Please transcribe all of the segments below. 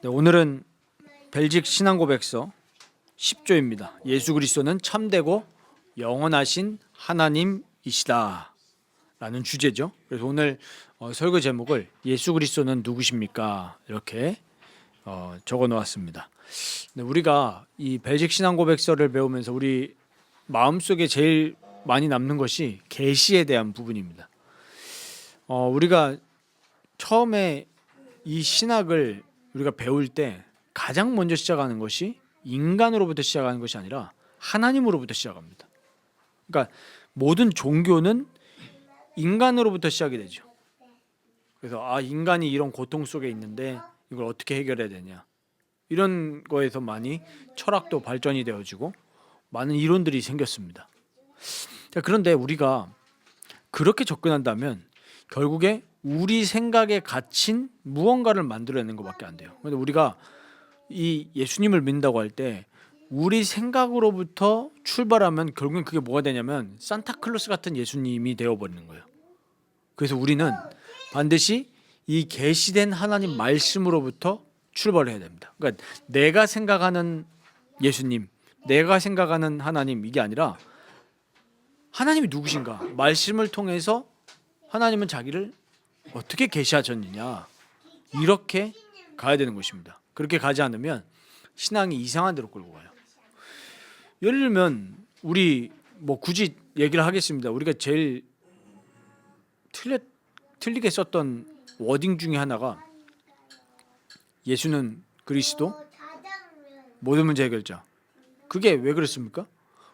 네, 오늘은 벨직 신앙고백서 10조입니다. 예수 그리스도는 참되고 영원하신 하나님이시다 라는 주제죠. 그래서 오늘 설교 제목을 예수 그리스도는 누구십니까? 이렇게 적어 놓았습니다. 네, 우리가 이 벨직 신앙고백서를 배우면서 우리 마음속에 제일 많이 남는 것이 계시에 대한 부분입니다. 우리가 처음에 이 신학을 우리가 배울 때 가장 먼저 시작하는 것이 인간으로부터 시작하는 것이 아니라 하나님으로부터 시작합니다. 그러니까 모든 종교는 인간으로부터 시작이 되죠. 그래서 인간이 이런 고통 속에 있는데 이걸 어떻게 해결해야 되냐, 이런 거에서 많이 철학도 발전이 되어지고 많은 이론들이 생겼습니다. 자, 그런데 우리가 그렇게 접근한다면 결국에 우리 생각에 갇힌 무언가를 만들어내는 것밖에 안 돼요. 그런데 우리가 이 예수님을 믿는다고 할 때 우리 생각으로부터 출발하면 결국엔 그게 뭐가 되냐면 산타클로스 같은 예수님이 되어버리는 거예요. 그래서 우리는 반드시 이 계시된 하나님 말씀으로부터 출발해야 됩니다. 그러니까 내가 생각하는 예수님, 내가 생각하는 하나님, 이게 아니라 하나님이 누구신가, 말씀을 통해서 하나님은 자기를 어떻게 계시하셨느냐, 이렇게 가야 되는 것입니다. 그렇게 가지 않으면 신앙이 이상한 데로 끌고 가요. 예를 들면 우리 굳이 얘기를 하겠습니다. 우리가 제일 틀리게 썼던 워딩 중에 하나가 예수는 그리스도 모든 문제 해결자. 그게 왜 그랬습니까?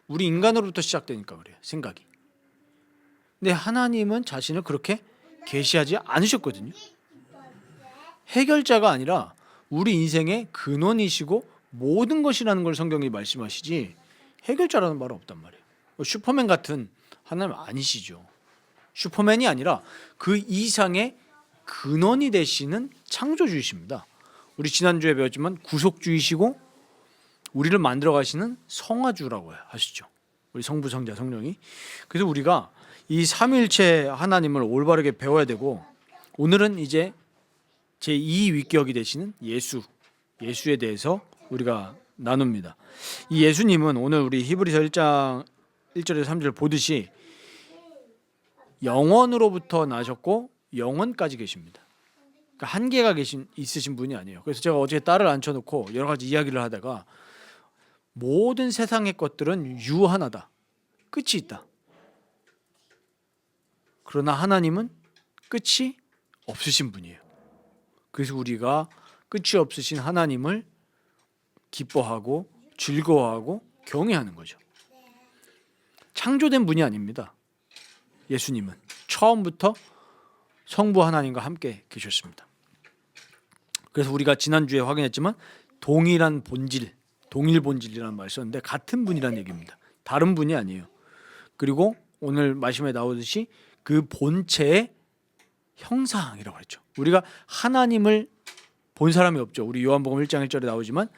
우리 인간으로부터 시작되니까 그래요. 생각이. 근데 하나님은 자신을 그렇게 계시하지 않으셨거든요. 해결자가 아니라 우리 인생의 근원이시고 모든 것이라는 걸 성경이 말씀하시지 해결자라는 말은 없단 말이에요. 슈퍼맨 같은 하나님 아니시죠. 슈퍼맨이 아니라 그 이상의 근원이 되시는 창조주이십니다. 우리 지난주에 배웠지만 구속주이시고 우리를 만들어 가시는 성화주라고 하시죠. 우리 성부, 성자, 성령이. 그래서 우리가 이 삼위일체 하나님을 올바르게 배워야 되고, 오늘은 이제 제2위격이 되시는 예수에 대해서 우리가 나눕니다. 이 예수님은 오늘 우리 히브리서 1장 1절에서 3절 보듯이 영원으로부터 나셨고 영원까지 계십니다. 그러니까 한계가 있으신 분이 아니에요. 그래서 제가 어제 딸을 앉혀놓고 여러 가지 이야기를 하다가 모든 세상의 것들은 유한하다, 끝이 있다. 그러나 하나님은 끝이 없으신 분이에요. 그래서 우리가 끝이 없으신 하나님을 기뻐하고 즐거워하고 경외하는 거죠. 창조된 분이 아닙니다. 예수님은 처음부터 성부 하나님과 함께 계셨습니다. 그래서 우리가 지난주에 확인했지만 동일한 본질, 동일 본질이라는 말을 썼는데 같은 분이라는 얘기입니다. 다른 분이 아니에요. 그리고 오늘 말씀에 나오듯이 그 본체의 형상이라고 했죠. 우리가 하나님을 본 사람이 없죠. 우리 요한복음 1장 1절에 나오지만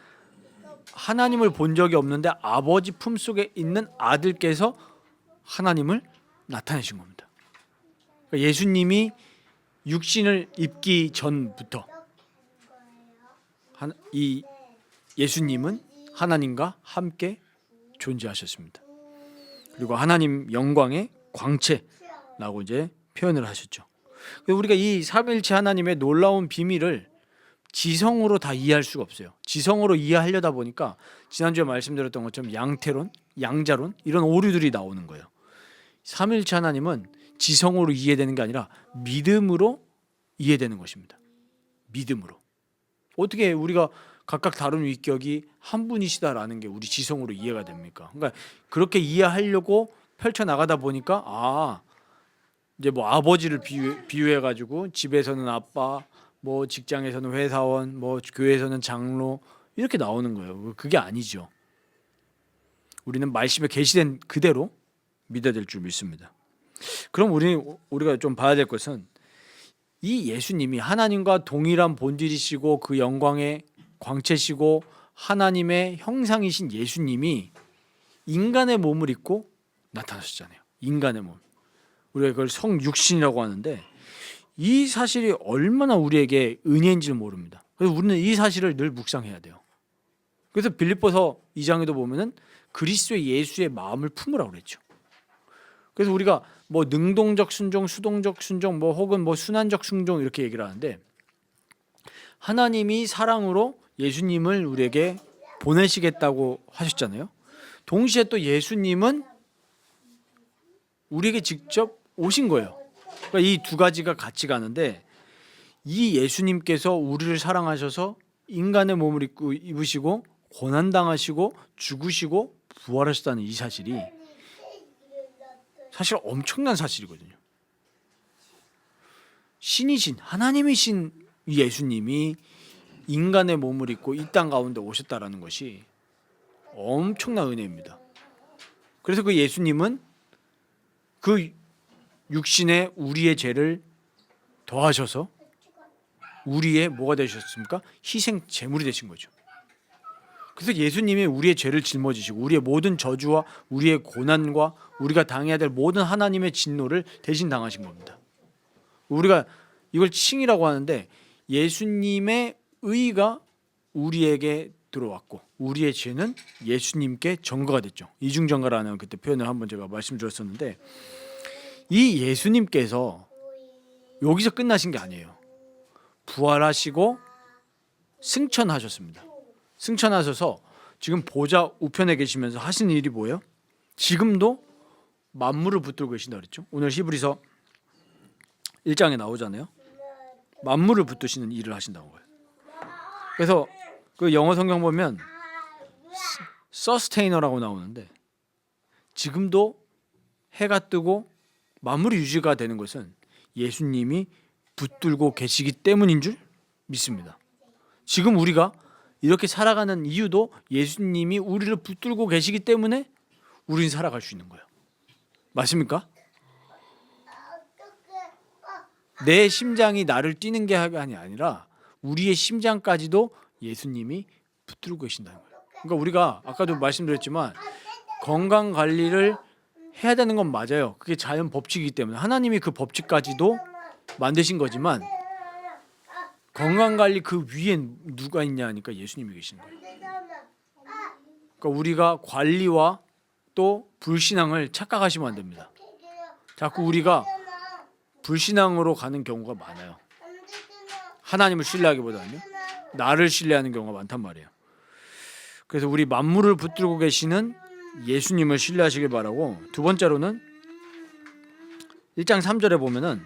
하나님을 본 적이 없는데 아버지 품속에 있는 아들께서 하나님을 나타내신 겁니다. 그러니까 예수님이 육신을 입기 전부터 이 예수님은 하나님과 함께 존재하셨습니다. 그리고 하나님 영광의 광채라고 이제 표현을 하셨죠. 우리가 이 삼위일체 하나님의 놀라운 비밀을 지성으로 다 이해할 수가 없어요. 지성으로 이해하려다 보니까 지난주에 말씀드렸던 것처럼 양태론, 양자론, 이런 오류들이 나오는 거예요. 삼위일체 하나님은 지성으로 이해되는 게 아니라 믿음으로 이해되는 것입니다. 믿음으로. 어떻게 우리가 각각 다른 위격이 한 분이시다라는 게 우리 지성으로 이해가 됩니까? 그러니까 그렇게 이해하려고 펼쳐 나가다 보니까 이제 아버지를 비유해 가지고 집에서는 아빠, 직장에서는 회사원, 교회에서는 장로, 이렇게 나오는 거예요. 그게 아니죠. 우리는 말씀에 계시된 그대로 믿어야 될 줄 믿습니다. 그럼 우리가 좀 봐야 될 것은 이 예수님이 하나님과 동일한 본질이시고 그 영광의 광채시고 하나님의 형상이신 예수님이 인간의 몸을 입고 나타나셨잖아요. 인간의 몸. 우리가 그걸 성육신이라고 하는데 이 사실이 얼마나 우리에게 은혜인지를 모릅니다. 그래서 우리는 이 사실을 늘 묵상해야 돼요. 그래서 빌립보서 2장에도 보면은 그리스도의 예수의 마음을 품으라고 그랬죠. 그래서 우리가 뭐 능동적 순종, 수동적 순종, 뭐 혹은 뭐 순환적 순종 이렇게 얘기를 하는데 하나님이 사랑으로 예수님을 우리에게 보내시겠다고 하셨잖아요. 동시에 또 예수님은 우리에게 직접 오신 거예요. 그러니까 이 두 가지가 같이 가는데 이 예수님께서 우리를 사랑하셔서 인간의 몸을 입으시고 고난당하시고 죽으시고 부활하셨다는 이 사실이 사실 엄청난 사실이거든요. 신이신 하나님이신 예수님이 인간의 몸을 입고 이 땅 가운데 오셨다라는 것이 엄청난 은혜입니다. 그래서 그 예수님은 그 육신에 우리의 죄를 더하셔서 우리의 뭐가 되셨습니까? 희생 제물이 되신 거죠. 그래서 예수님이 우리의 죄를 짊어지시고 우리의 모든 저주와 우리의 고난과 우리가 당해야 될 모든 하나님의 진노를 대신 당하신 겁니다. 우리가 이걸 칭이라고 하는데 예수님의 의가 우리에게 들어왔고 우리의 죄는 예수님께 전가가 됐죠. 이중전가라는 그때 표현을 한번 제가 말씀드렸었는데 이 예수님께서 여기서 끝나신 게 아니에요. 부활하시고 승천하셨습니다. 승천하셔서 지금 보좌 우편에 계시면서 하시는 일이 뭐예요? 지금도 만물을 붙들고 계신다 그랬죠. 오늘 히브리서 1장에 나오잖아요. 만물을 붙드시는 일을 하신다고 해요. 그래서 그 영어 성경 보면 서스테이너라고 나오는데 지금도 해가 뜨고 만물이 유지가 되는 것은 예수님이 붙들고 계시기 때문인 줄 믿습니다. 지금 우리가 이렇게 살아가는 이유도 예수님이 우리를 붙들고 계시기 때문에 우리는 살아갈 수 있는 거예요. 맞습니까? 내 심장이 나를 뛰는 게 아니라 우리의 심장까지도 예수님이 붙들고 계신다는 거예요. 그러니까 우리가 아까도 말씀드렸지만 건강 관리를 해야 되는 건 맞아요. 그게 자연 법칙이기 때문에 하나님이 그 법칙까지도 만드신 거지만 건강 관리 그 위엔 누가 있냐 하니까 예수님이 계신 거예요. 그러니까 우리가 관리와 또 불신앙을 착각하시면 안 됩니다. 자꾸 우리가 불신앙으로 가는 경우가 많아요. 하나님을 신뢰하기보다는요. 나를 신뢰하는 경우가 많단 말이에요. 그래서 우리 만물을 붙들고 계시는 예수님을 신뢰하시길 바라고 두 번째로는 1장 3절에 보면은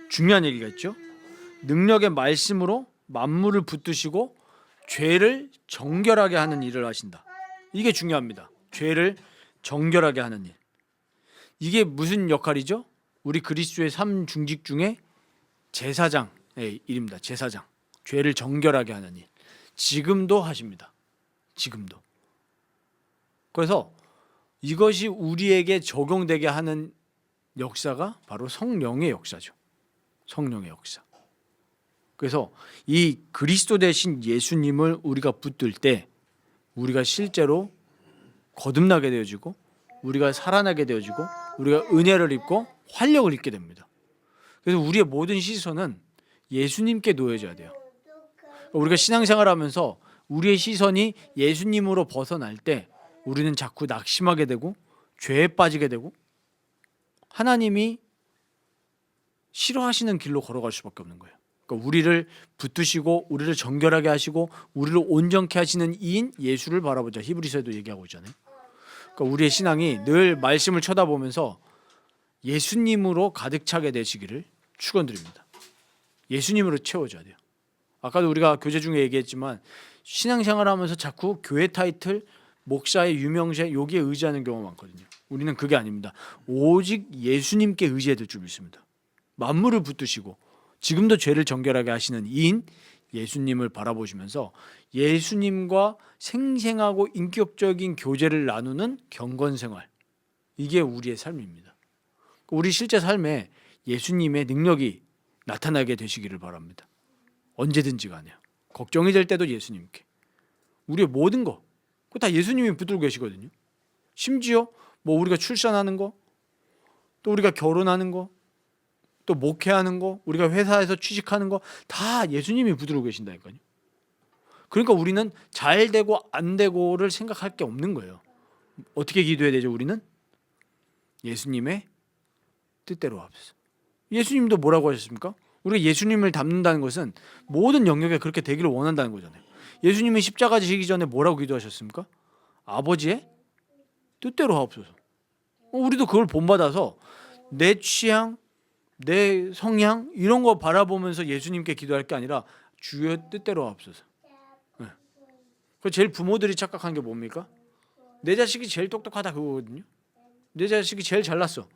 중요한 얘기가 있죠. 능력의 말씀으로 만물을 붙드시고 죄를 정결하게 하는 일을 하신다. 이게 중요합니다. 죄를 정결하게 하는 일. 이게 무슨 역할이죠? 우리 그리스도의 삶 중직 중에 제사장의 일입니다. 제사장. 죄를 정결하게 하는 일. 지금도 하십니다. 지금도. 그래서 이것이 우리에게 적용되게 하는 역사가 바로 성령의 역사죠. 성령의 역사. 그래서 이 그리스도 대신 예수님을 우리가 붙들 때 우리가 실제로 거듭나게 되어지고 우리가 살아나게 되어지고 우리가 은혜를 입고 활력을 입게 됩니다. 그래서 우리의 모든 시선은 예수님께 놓여져야 돼요. 우리가 신앙생활하면서 우리의 시선이 예수님으로 벗어날 때 우리는 자꾸 낙심하게 되고 죄에 빠지게 되고 하나님이 싫어하시는 길로 걸어갈 수밖에 없는 거예요. 그러니까 우리를 붙드시고 우리를 정결하게 하시고 우리를 온전케 하시는 이인 예수를 바라보자. 히브리서에도 얘기하고 있잖아요. 그러니까 우리의 신앙이 늘 말씀을 쳐다보면서 예수님으로 가득 차게 되시기를 축원드립니다. 예수님으로 채워져야 돼요. 아까도 우리가 교제 중에 얘기했지만 신앙생활하면서 자꾸 교회 타이틀, 목사의 유명세 여기에 의지하는 경우가 많거든요. 우리는 그게 아닙니다. 오직 예수님께 의지해야 될 줄 믿습니다. 만물을 붙드시고 지금도 죄를 정결하게 하시는 이인 예수님을 바라보시면서 예수님과 생생하고 인격적인 교제를 나누는 경건생활, 이게 우리의 삶입니다. 우리 실제 삶에 예수님의 능력이 나타나게 되시기를 바랍니다. 언제든지 간에요. 걱정이 될 때도 예수님께. 우리의 모든 거 그거 다 예수님이 붙들고 계시거든요. 심지어 뭐 우리가 출산하는 거 또 우리가 결혼하는 거, 또 목회하는 거, 우리가 회사에서 취직하는 거 다 예수님이 붙들고 계신다니까요. 그러니까 우리는 잘 되고 안 되고를 생각할 게 없는 거예요. 어떻게 기도해야 되죠? 우리는 예수님의 뜻대로 하옵소서. 예수님도 뭐라고 하셨습니까? 우리가 예수님을 닮는다는 것은 모든 영역에 그렇게 되기를 원한다는 거잖아요. 예수님이 십자가 지시기 전에 뭐라고 기도하셨습니까? 아버지의 뜻대로 하옵소서. 우리도 그걸 본받아서 내 취향, 내 성향 이런 거 바라보면서 예수님께 기도할 게 아니라 주의 뜻대로 하옵소서. 네. 그 제일 부모들이 착각한 게 뭡니까? 내 자식이 제일 똑똑하다 그거거든요. 내 자식이 제일 잘났어.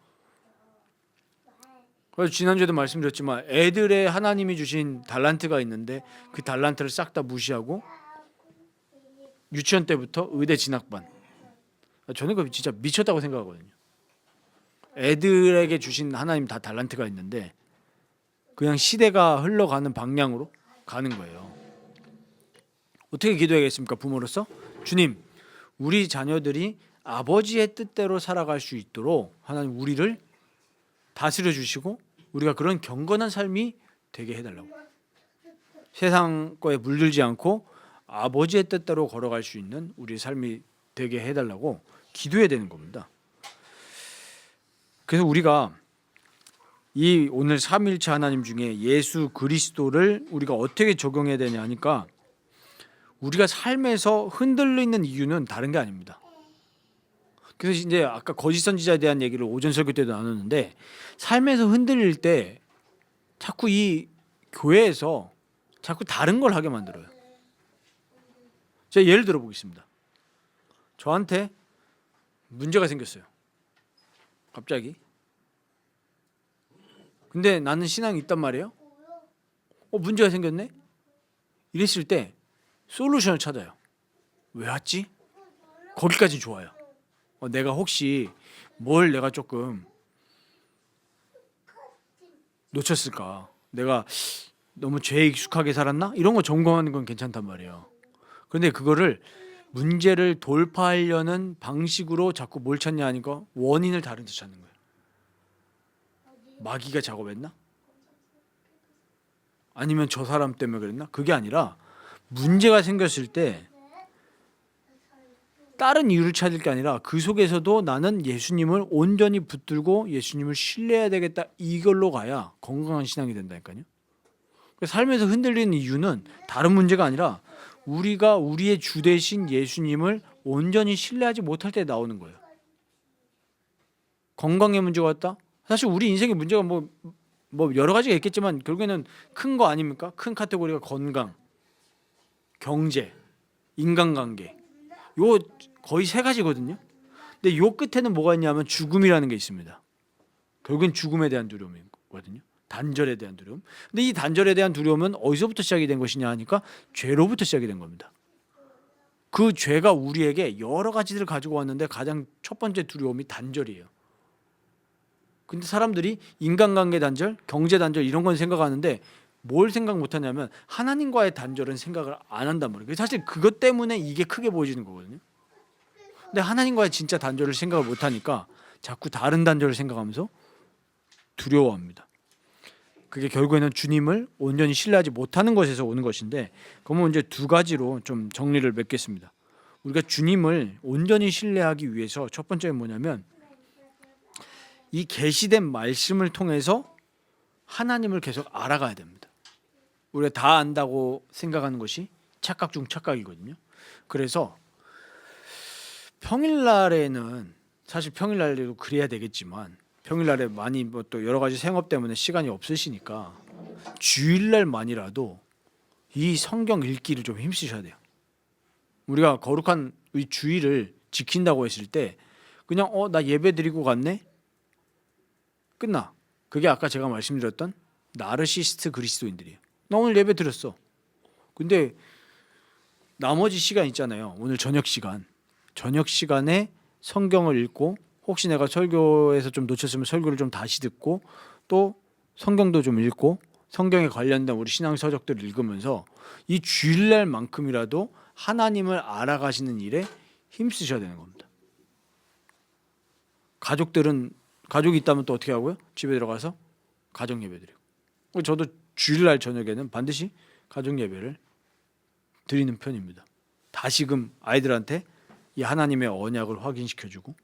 그래서 지난주에도 말씀드렸지만 애들의 하나님이 주신 달란트가 있는데 그 달란트를 싹 다 무시하고 유치원 때부터 의대 진학반. 저는 그거 진짜 미쳤다고 생각하거든요. 애들에게 주신 하나님 다 달란트가 있는데 그냥 시대가 흘러가는 방향으로 가는 거예요. 어떻게 기도해야겠습니까? 부모로서 주님, 우리 자녀들이 아버지의 뜻대로 살아갈 수 있도록 하나님 우리를 다스려 주시고 우리가 그런 경건한 삶이 되게 해달라고. 세상 거에 물들지 않고 아버지의 뜻대로 걸어갈 수 있는 우리의 삶이 되게 해달라고 기도해야 되는 겁니다. 그래서 우리가 이 오늘 삼위일체 하나님 중에 예수 그리스도를 우리가 어떻게 적용해야 되냐 하니까 우리가 삶에서 흔들리는 이유는 다른 게 아닙니다. 그래서 이제 아까 거짓 선지자에 대한 얘기를 오전 설교 때도 나눴는데 삶에서 흔들릴 때 자꾸 이 교회에서 자꾸 다른 걸 하게 만들어요. 제가 예를 들어 보겠습니다. 저한테 문제가 생겼어요. 갑자기. 근데 나는 신앙이 있단 말이에요. 문제가 생겼네? 이랬을 때 솔루션을 찾아요. 왜 왔지? 거기까지 좋아요. 내가 혹시 뭘 내가 조금 놓쳤을까? 내가 너무 죄에 익숙하게 살았나? 이런 거 점검하는 건 괜찮단 말이에요. 그런데 그거를 문제를 돌파하려는 방식으로 자꾸 뭘 찾냐 하니까 원인을 다른 데 찾는 거예요. 마귀가 작업했나? 아니면 저 사람 때문에 그랬나? 그게 아니라 문제가 생겼을 때 다른 이유를 찾을 게 아니라 그 속에서도 나는 예수님을 온전히 붙들고 예수님을 신뢰해야 되겠다. 이걸로 가야 건강한 신앙이 된다니까요. 삶에서 흔들리는 이유는 다른 문제가 아니라 우리가 우리의 주 대신 예수님을 온전히 신뢰하지 못할 때 나오는 거예요. 건강에 문제가 왔다? 사실 우리 인생의 문제가 뭐 여러 가지가 있겠지만 결국에는 큰 거 아닙니까? 큰 카테고리가 건강, 경제, 인간관계. 요 거의 세 가지거든요. 근데 요 끝에는 뭐가 있냐면 죽음이라는 게 있습니다. 결국엔 죽음에 대한 두려움이거든요. 단절에 대한 두려움. 근데 이 단절에 대한 두려움은 어디서부터 시작이 된 것이냐 하니까 죄로부터 시작이 된 겁니다. 그 죄가 우리에게 여러 가지들을 가지고 왔는데 가장 첫 번째 두려움이 단절이에요. 근데 사람들이 인간관계 단절, 경제 단절 이런 건 생각하는데 뭘 생각 못하냐면 하나님과의 단절은 생각을 안 한단 말이에요. 사실 그것 때문에 이게 크게 보여지는 거거든요. 근데 하나님과의 진짜 단절을 생각을 못하니까 자꾸 다른 단절을 생각하면서 두려워합니다. 그게 결국에는 주님을 온전히 신뢰하지 못하는 것에서 오는 것인데 그러면 이제 두 가지로 좀 정리를 맺겠습니다. 우리가 주님을 온전히 신뢰하기 위해서 첫 번째는 뭐냐면 이 계시된 말씀을 통해서 하나님을 계속 알아가야 됩니다. 우리가 다 안다고 생각하는 것이 착각 중 착각이거든요. 그래서 평일날에는 사실 평일날에도 그래야 되겠지만 평일날에 많이 뭐 또 여러 가지 생업 때문에 시간이 없으시니까 주일날만이라도 이 성경 읽기를 좀 힘쓰셔야 돼요. 우리가 거룩한 이 주일을 지킨다고 했을 때 그냥 나 예배 드리고 갔네? 끝나. 그게 아까 제가 말씀드렸던 나르시스트 그리스도인들이에요. 나 오늘 예배 드렸어. 근데 나머지 시간 있잖아요. 오늘 저녁 시간에 성경을 읽고 혹시 내가 설교에서 좀 놓쳤으면 설교를 좀 다시 듣고 또 성경도 좀 읽고 성경에 관련된 우리 신앙 서적들을 읽으면서 이 주일날만큼이라도 하나님을 알아가시는 일에 힘쓰셔야 되는 겁니다. 가족들은 가족이 있다면 또 어떻게 하고요? 집에 들어가서 가정 예배 드리고. 저도 주일날 저녁에는 반드시 가정 예배를 드리는 편입니다. 다시금 아이들한테 이 하나님의 언약을 확인시켜주고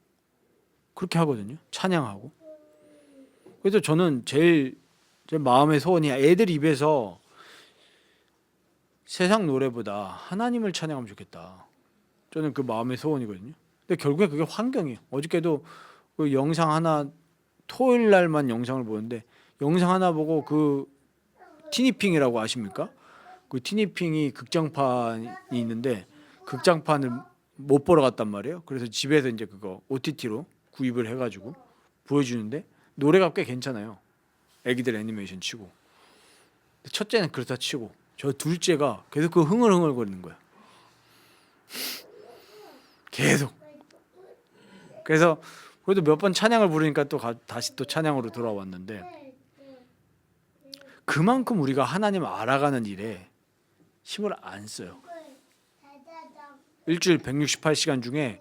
그렇게 하거든요. 찬양하고. 그래서 저는 제일 제 마음의 소원이 애들 입에서 세상 노래보다 하나님을 찬양하면 좋겠다. 저는 그 마음의 소원이거든요. 근데 결국에 그게 환경이에요. 어저께도 그 영상 하나 토요일 날만 영상을 보는데 영상 하나 보고 그 티니핑이라고 아십니까? 그 티니핑이 극장판이 있는데 극장판을 못 보러 갔단 말이에요. 그래서 집에서 이제 그거 OTT로 구입을 해가지고 보여주는데 노래가 꽤 괜찮아요. 애기들 애니메이션 치고. 첫째는 그렇다 치고 저 둘째가 계속 그 흥얼흥얼 거리는 거야. 계속. 그래서 그래도 몇 번 찬양을 부르니까 또 다시 또 찬양으로 돌아왔는데 그만큼 우리가 하나님 알아가는 일에 힘을 안 써요. 일주일 168시간 중에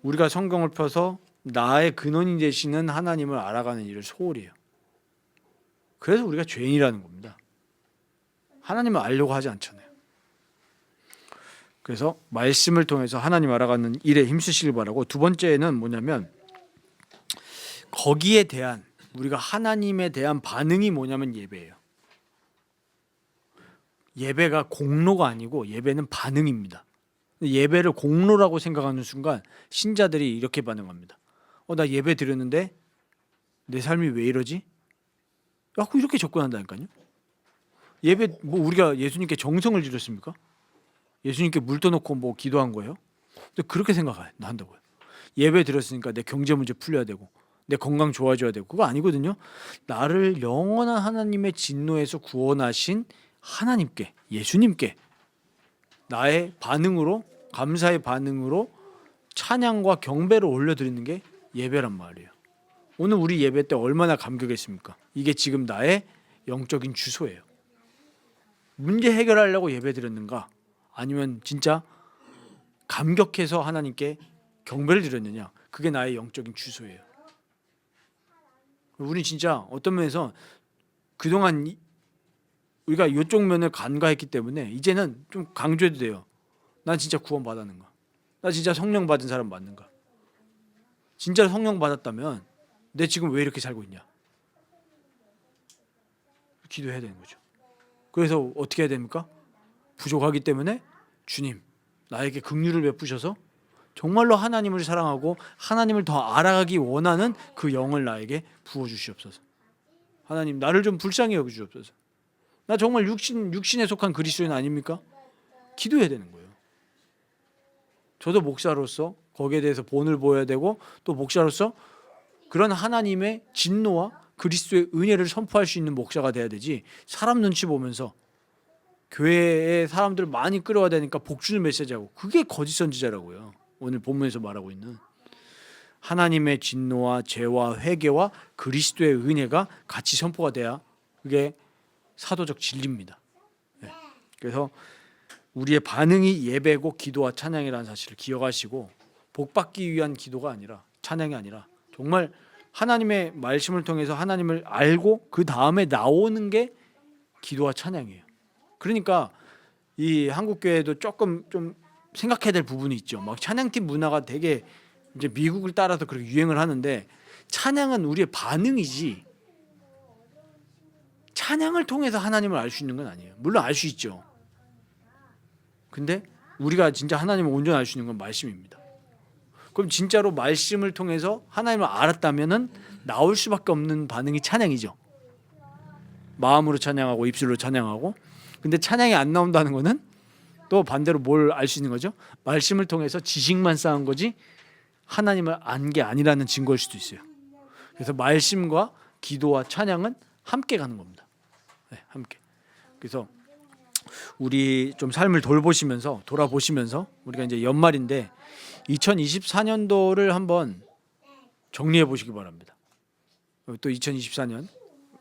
우리가 성경을 펴서 나의 근원이 되시는 하나님을 알아가는 일을 소홀히 해요. 그래서 우리가 죄인이라는 겁니다. 하나님을 알려고 하지 않잖아요. 그래서 말씀을 통해서 하나님 알아가는 일에 힘쓰시길 바라고, 두 번째는 뭐냐면 거기에 대한 우리가 하나님에 대한 반응이 뭐냐면 예배예요. 예배가 공로가 아니고 예배는 반응입니다. 예배를 공로라고 생각하는 순간 신자들이 이렇게 반응합니다. 나 예배 드렸는데 내 삶이 왜 이러지? 이렇게 접근한다니까요. 예배 뭐 우리가 예수님께 정성을 들였습니까? 예수님께 물 떠놓고 뭐 기도한 거예요? 근데 그렇게 한다고요. 예배 드렸으니까 내 경제 문제 풀려야 되고 내 건강 좋아져야 되고 그거 아니거든요. 나를 영원한 하나님의 진노에서 구원하신 하나님께, 예수님께 나의 반응으로, 감사의 반응으로 찬양과 경배를 올려드리는 게 예배란 말이에요. 오늘 우리 예배 때 얼마나 감격했습니까? 이게 지금 나의 영적인 주소예요. 문제 해결하려고 예배 드렸는가? 아니면 진짜 감격해서 하나님께 경배를 드렸느냐? 그게 나의 영적인 주소예요. 우리 진짜 어떤 면에서 그동안 우리가 이쪽 면을 간과했기 때문에 이제는 좀 강조해도 돼요. 난 진짜 구원 받았는가? 나 진짜 성령 받은 사람 맞는가? 진짜 성령 받았다면 내 지금 왜 이렇게 살고 있냐? 기도해야 되는 거죠. 그래서 어떻게 해야 됩니까? 부족하기 때문에 주님 나에게 긍휼을 베푸셔서 정말로 하나님을 사랑하고 하나님을 더 알아가기 원하는 그 영을 나에게 부어주시옵소서. 하나님 나를 좀 불쌍히 여겨주옵소서. 나 정말 육신에 속한 그리스도인 아닙니까? 기도해야 되는 거예요. 저도 목사로서 거기에 대해서 본을 보여야 되고 또 목사로서 그런 하나님의 진노와 그리스도의 은혜를 선포할 수 있는 목사가 돼야 되지, 사람 눈치 보면서 교회에 사람들 많이 끌어와야 되니까 복주는 메시지하고, 그게 거짓 선지자라고요. 오늘 본문에서 말하고 있는 하나님의 진노와 죄와 회개와 그리스도의 은혜가 같이 선포가 돼야 그게 사도적 진리입니다. 네. 그래서 우리의 반응이 예배고 기도와 찬양이라는 사실을 기억하시고, 복받기 위한 기도가 아니라, 찬양이 아니라 정말 하나님의 말씀을 통해서 하나님을 알고 그 다음에 나오는 게 기도와 찬양이에요. 그러니까 이 한국 교회도 조금 좀 생각해야 될 부분이 있죠. 막 찬양팀 문화가 되게 이제 미국을 따라서 그렇게 유행을 하는데, 찬양은 우리의 반응이지 찬양을 통해서 하나님을 알 수 있는 건 아니에요. 물론 알 수 있죠. 근데 우리가 진짜 하나님을 온전히 알 수 있는 건 말씀입니다. 그럼 진짜로 말씀을 통해서 하나님을 알았다면은 나올 수밖에 없는 반응이 찬양이죠. 마음으로 찬양하고 입술로 찬양하고. 근데 찬양이 안 나온다는 거는 또 반대로 뭘 알 수 있는 거죠? 말씀을 통해서 지식만 쌓은 거지 하나님을 안 게 아니라는 증거일 수도 있어요. 그래서 말씀과 기도와 찬양은 함께 가는 겁니다. 네, 함께. 그래서 우리 좀 삶을 돌아보시면서 우리가 이제 연말인데 2024년도를 한번 정리해 보시기 바랍니다. 또 2024년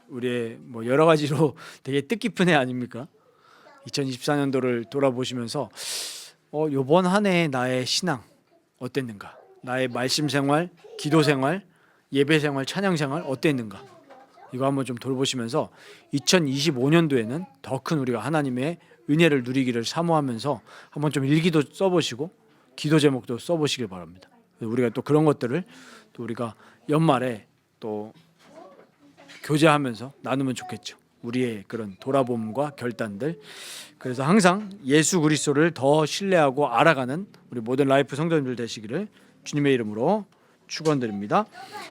우리의 뭐 여러 가지로 되게 뜻깊은 해 아닙니까? 2024년도를 돌아보시면서 이번 한 해 나의 신앙 어땠는가? 나의 말씀 생활, 기도 생활, 예배 생활, 찬양 생활 어땠는가? 이거 한번 좀 돌보시면서 2025년도에는 더 큰 우리가 하나님의 은혜를 누리기를 사모하면서 한번 좀 일기도 써보시고 기도 제목도 써보시길 바랍니다. 우리가 또 그런 것들을 또 우리가 연말에 또 교제하면서 나누면 좋겠죠. 우리의 그런 돌아봄과 결단들. 그래서 항상 예수 그리스도를 더 신뢰하고 알아가는 우리 모든 라이프 성도님들 되시기를 주님의 이름으로 축원드립니다.